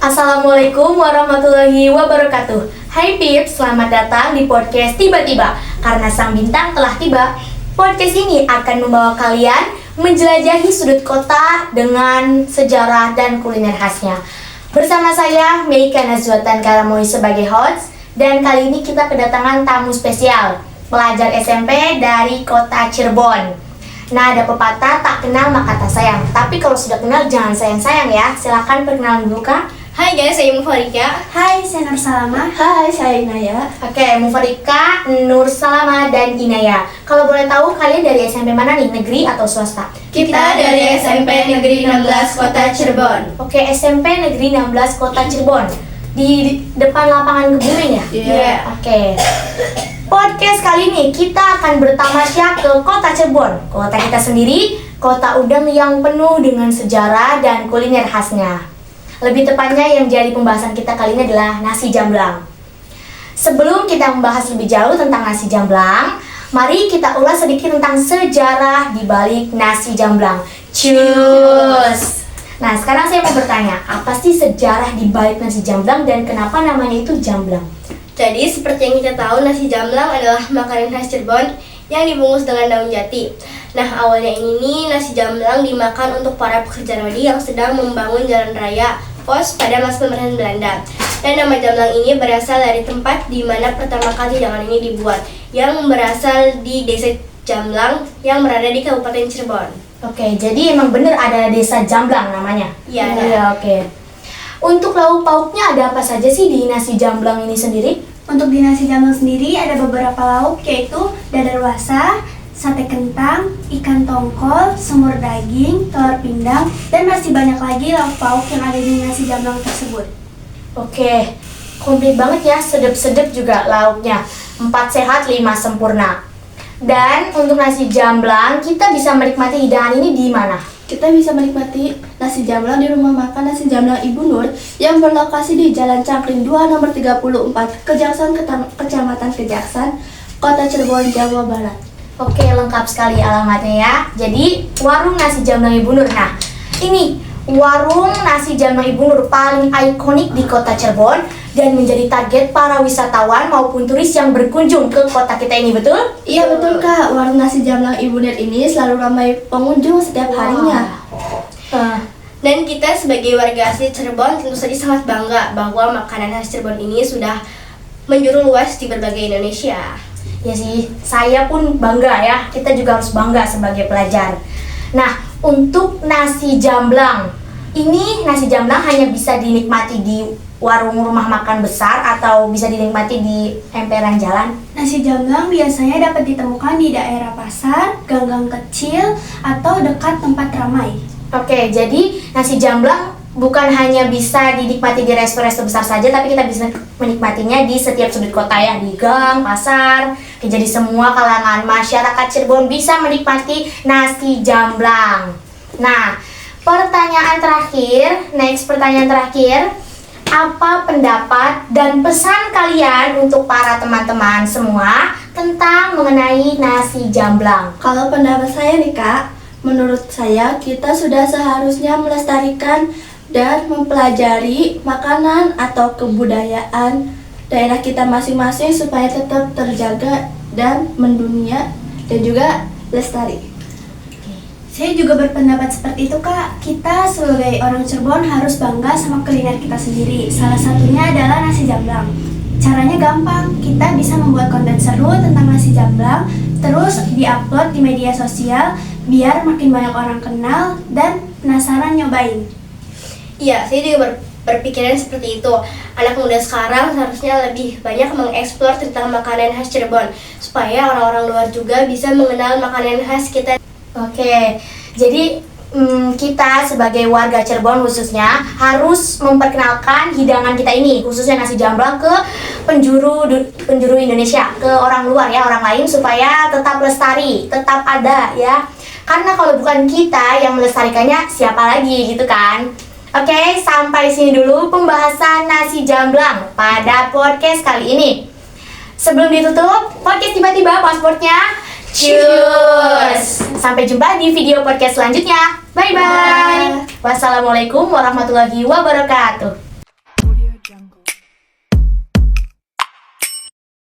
Assalamualaikum warahmatullahi wabarakatuh. Hai Pips, selamat datang di podcast Tiba-Tiba. Karena sang bintang telah tiba, podcast ini akan membawa kalian menjelajahi sudut kota dengan sejarah dan kuliner khasnya. Bersama saya, Meika Nazwatan Karamoy sebagai host. Dan kali ini kita kedatangan tamu spesial, pelajar SMP dari kota Cirebon. Nah, ada pepatah tak kenal maka tak sayang. Tapi kalau sudah kenal jangan sayang-sayang ya. Silakan perkenalan dulu Kak. Hai guys, saya Mufarika. Hai, saya Nur Salama. Hai, saya Inaya. Oke, Mufarika, Nur Salama, dan Inaya. Kalau boleh tahu kalian dari SMP mana nih? Negeri atau swasta? Kita dari SMP Negeri 16 Kota Cirebon. Oke, SMP Negeri 16 Kota Cirebon. Di depan lapangan Kebumen ya? Iya. Oke. Podcast kali ini kita akan bertamasya ke Kota Cirebon. Kota kita sendiri, kota udang yang penuh dengan sejarah dan kuliner khasnya. Lebih tepatnya yang jadi pembahasan kita kali ini adalah nasi jamblang. Sebelum kita membahas lebih jauh tentang nasi jamblang, mari kita ulas sedikit tentang sejarah di balik nasi jamblang. Cus. Nah, sekarang saya mau bertanya, apa sih sejarah di balik nasi jamblang dan kenapa namanya itu jamblang? Jadi seperti yang kita tahu, nasi jamblang adalah makanan khas Cirebon yang dibungkus dengan daun jati. Nah, awalnya ini nasi jamblang dimakan untuk para pekerja rodi yang sedang membangun jalan raya pos pada masa pemerintahan Belanda. Dan nama jamblang ini berasal dari tempat di mana pertama kali hidangan ini dibuat, yang berasal di desa Jamblang yang berada di Kabupaten Cirebon. Oke, jadi emang bener ada desa Jamblang namanya? Iya, ada. Iya, oke. Untuk lauk pauknya ada apa saja sih di nasi jamblang ini sendiri? Untuk di nasi jamblang sendiri ada beberapa lauk, yaitu dadar wasa, sate kentang, ikan tongkol, semur daging, telur pindang, dan masih banyak lagi lauk pauk yang ada di nasi jamblang tersebut. Oke, komplit banget ya, sedep-sedep juga lauknya. 4 sehat, 5 sempurna. Dan untuk nasi jamblang, kita bisa menikmati hidangan ini di mana? Kita bisa menikmati nasi jamblang di rumah makan nasi jamblang Ibu Nur yang berlokasi di Jalan Cangkring 2 nomor 34, Kecamatan Kejaksan, Kota Cirebon, Jawa Barat. Oke, lengkap sekali alamatnya ya. Jadi, warung nasi jamblang Ibu Nur. Nah, ini warung nasi jamblang Ibu Nur paling ikonik di kota Cirebon dan menjadi target para wisatawan maupun turis yang berkunjung ke kota kita ini, betul? Iya betul Kak, warung nasi jamblang Ibu Nur ini selalu ramai pengunjung setiap harinya. Dan kita sebagai warga asli Cirebon tentu saja sangat bangga bahwa makanan khas Cirebon ini sudah menjuru luas di berbagai Indonesia. Ya sih, saya pun bangga ya. Kita juga harus bangga sebagai pelajar. Nah, untuk nasi jamblang, ini nasi jamblang hanya bisa dinikmati di warung rumah makan besar atau bisa dinikmati di emperan jalan? Nasi jamblang biasanya dapat ditemukan di daerah pasar, gang-gang kecil, atau dekat tempat ramai. Oke, jadi nasi jamblang bukan hanya bisa dinikmati di resto-resto besar saja, tapi kita bisa menikmatinya di setiap sudut kota ya, di gang, pasar. Jadi semua kalangan masyarakat Cirebon bisa menikmati nasi jamblang. Nah, pertanyaan terakhir, apa pendapat dan pesan kalian untuk para teman-teman semua tentang mengenai nasi jamblang? Kalau pendapat saya nih Kak, menurut saya kita sudah seharusnya melestarikan dan mempelajari makanan atau kebudayaan daerah kita masing-masing supaya tetap terjaga dan mendunia dan juga lestari. Saya juga berpendapat seperti itu Kak. Kita sebagai orang Cirebon harus bangga sama kuliner kita sendiri. Salah satunya adalah nasi jamblang. Caranya gampang, kita bisa membuat konten seru tentang nasi jamblang, terus diupload di media sosial biar makin banyak orang kenal dan penasaran nyobain. Iya, saya juga berpikiran seperti itu. Anak muda sekarang seharusnya lebih banyak mengeksplor tentang makanan khas Cirebon supaya orang-orang luar juga bisa mengenal makanan khas kita. Oke, jadi kita sebagai warga Cirebon khususnya harus memperkenalkan hidangan kita ini, khususnya nasi jamblang ke penjuru Indonesia, ke orang luar ya, orang lain supaya tetap lestari, tetap ada ya. Karena kalau bukan kita yang melestarikannya, siapa lagi gitu kan? Oke, sampai sini dulu pembahasan nasi jamblang pada podcast kali ini. Sebelum ditutup, podcast tiba-tiba pasportnya. Cheers! Sampai jumpa di video podcast selanjutnya. Bye-bye. Wassalamualaikum warahmatullahi wabarakatuh.